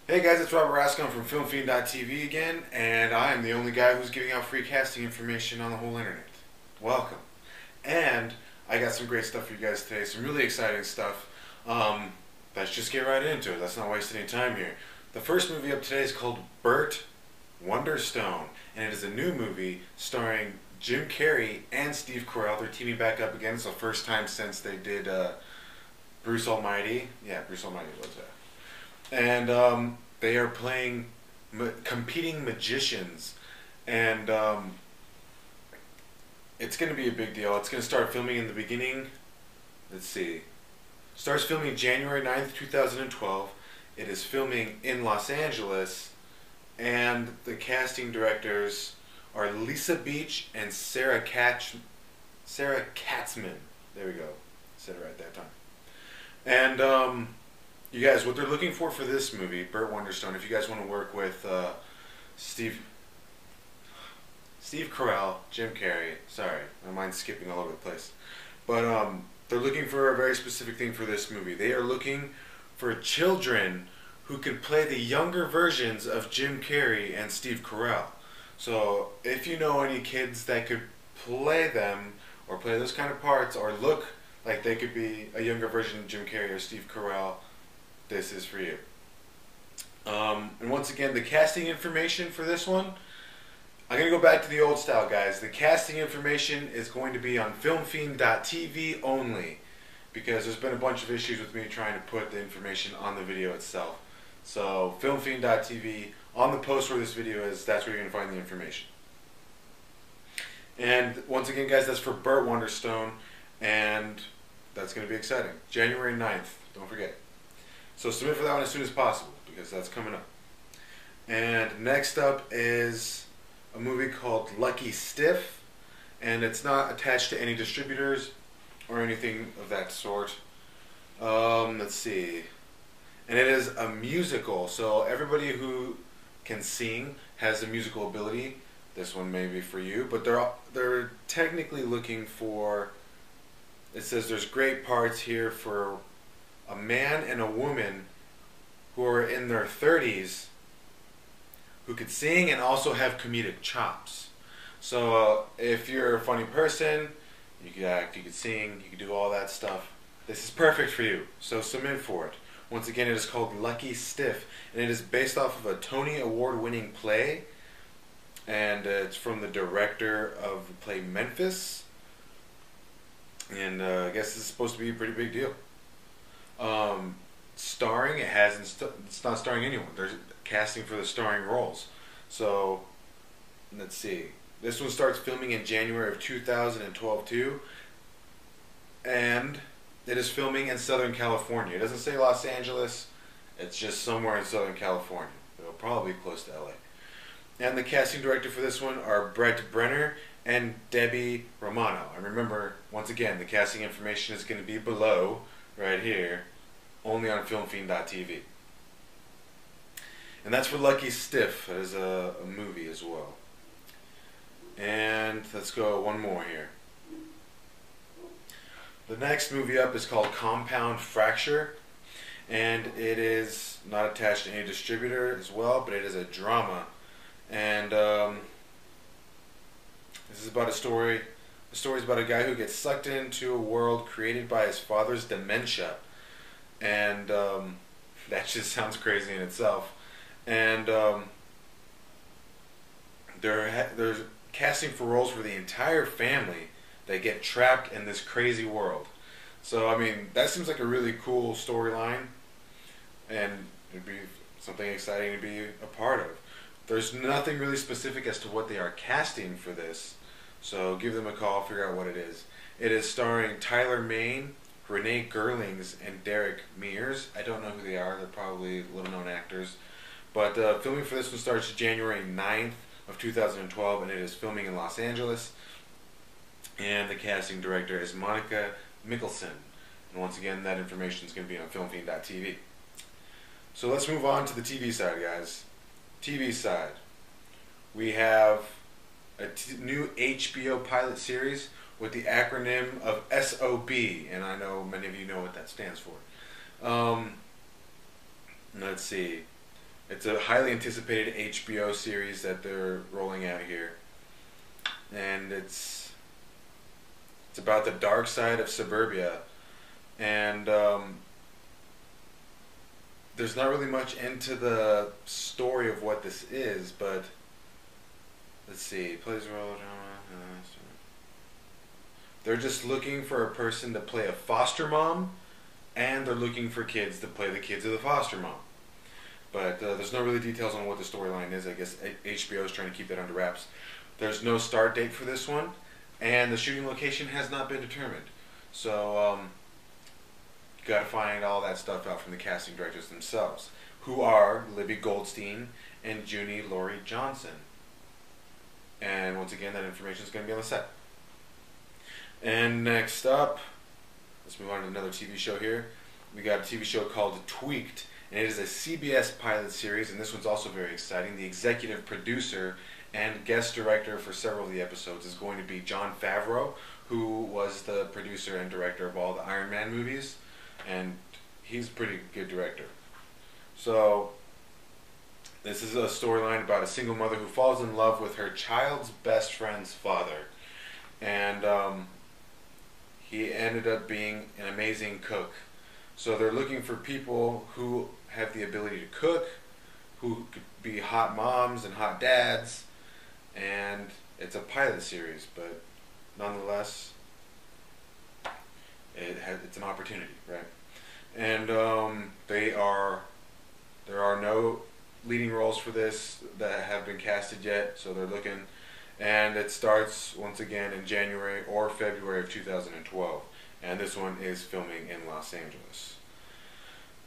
Hey guys, it's Robert Rascon from FilmFiend.tv again, and I am the only guy who's giving out free casting information on the whole internet. Welcome. And I got some great stuff for you guys today, some really exciting stuff. Let's just get right into it. Let's not waste any time here. The first movie up today is called Burt Wonderstone, and it is a new movie starring Jim Carrey and Steve Carell. They're teaming back up again. It's the first time since they did Bruce Almighty. Yeah, Bruce Almighty was that. And they are playing competing magicians, and it's going to be a big deal. It's going to start filming in the beginning. Let's see. Starts filming January 9th, 2012. It is filming in Los Angeles, and the casting directors are Lisa Beach and Sarah Katzman. There we go. Said it right that time. And you guys, what they're looking for this movie, Burt Wonderstone, if you guys want to work with Steve Carell, Jim Carrey, sorry, my mind's skipping all over the place, but they're looking for a very specific thing for this movie. They are looking for children who can play the younger versions of Jim Carrey and Steve Carell. So if you know any kids that could play them, or play those kind of parts, or look like they could be a younger version of Jim Carrey or Steve Carell, this is for you. And once again, the casting information for this one, I'm going to go back to the old style, guys. The casting information is going to be on FilmFiend.tv only, because there's been a bunch of issues with me trying to put the information on the video itself. So FilmFiend.tv, on the post where this video is, that's where you're going to find the information. And once again, guys, that's for Burt Wonderstone, and that's going to be exciting. January 9th, don't forget. So submit for that one as soon as possible, because that's coming up. And next up is a movie called Lucky Stiff, and it's not attached to any distributors or anything of that sort. Let's see. And it is a musical, so everybody who can sing has a musical ability. This one may be for you, but they're technically looking for, it says there's great parts here for a man and a woman who are in their 30s who could sing and also have comedic chops. So if you're a funny person, you could act, you could sing, you could do all that stuff, this is perfect for you. So submit for it. Once again, it is called Lucky Stiff, and it is based off of a Tony Award-winning play, and it's from the director of the play Memphis, and I guess this is supposed to be a pretty big deal. Starring, it's not starring anyone. They're casting for the starring roles. So let's see. This one starts filming in January of 2012 too, and it is filming in Southern California. It doesn't say Los Angeles. It's just somewhere in Southern California. It'll probably be close to LA. And the casting director for this one are Brett Brenner and Debbie Romano. And remember, once again, the casting information is going to be below, right here, only on FilmFiend.tv. And that's for Lucky Stiff. That is a movie as well. And let's go one more here. The next movie up is called Compound Fracture, and it is not attached to any distributor as well, but it is a drama. And this is about a story. The story is about a guy who gets sucked into a world created by his father's dementia. And that just sounds crazy in itself. And they're casting for roles for the entire family that get trapped in this crazy world. So, I mean, that seems like a really cool storyline, and it'd be something exciting to be a part of. There's nothing really specific as to what they are casting for this, so give them a call, figure out what it is. It is starring Tyler Mane, Renee Gerlings, and Derek Mears. I don't know who they are. They're probably little-known actors. But filming for this one starts January 9th of 2012, and it is filming in Los Angeles. And the casting director is Monica Mickelson. And once again, that information is going to be on FilmFiend.tv. So let's move on to the TV side, guys. TV side. We have a new HBO Pilot series with the acronym of SOB, and I know many of you know what that stands for. Let's see. It's a highly anticipated HBO series that they're rolling out here, and it's about the dark side of suburbia, and there's not really much into the story of what this is, but let's see. Plays a role. They're just looking for a person to play a foster mom, and they're looking for kids to play the kids of the foster mom. But there's no really details on what the storyline is. I guess HBO is trying to keep that under wraps. There's no start date for this one, and the shooting location has not been determined. So you got to find all that stuff out from the casting directors themselves, who are Libby Goldstein and Junie Laurie Johnson. And once again, that information is going to be on the set. And next up, let's move on to another TV show here. We got a TV show called Tweaked, and it is a CBS pilot series, and this one's also very exciting. The executive producer and guest director for several of the episodes is going to be Jon Favreau, who was the producer and director of all the Iron Man movies, and he's a pretty good director. So this is a storyline about a single mother who falls in love with her child's best friend's father, and he ended up being an amazing cook. So they're looking for people who have the ability to cook, who could be hot moms and hot dads, and it's a pilot series, but nonetheless, it's an opportunity, right? And there are no leading roles for this that have been casted yet, so they're looking. And it starts once again in January or February of 2012. And this one is filming in Los Angeles.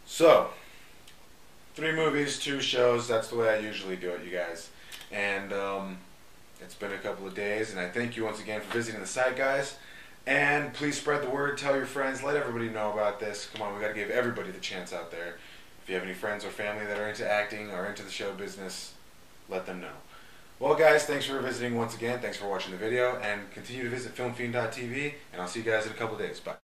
So, 3 movies, 2 shows. That's the way I usually do it, you guys. And it's been a couple of days, and I thank you once again for visiting the site, guys. And please spread the word, tell your friends, let everybody know about this. Come on, we got to give everybody the chance out there. If you have any friends or family that are into acting or into the show business, let them know. Well, guys, thanks for visiting once again. Thanks for watching the video, and continue to visit filmfiend.tv, and I'll see you guys in a couple of days. Bye.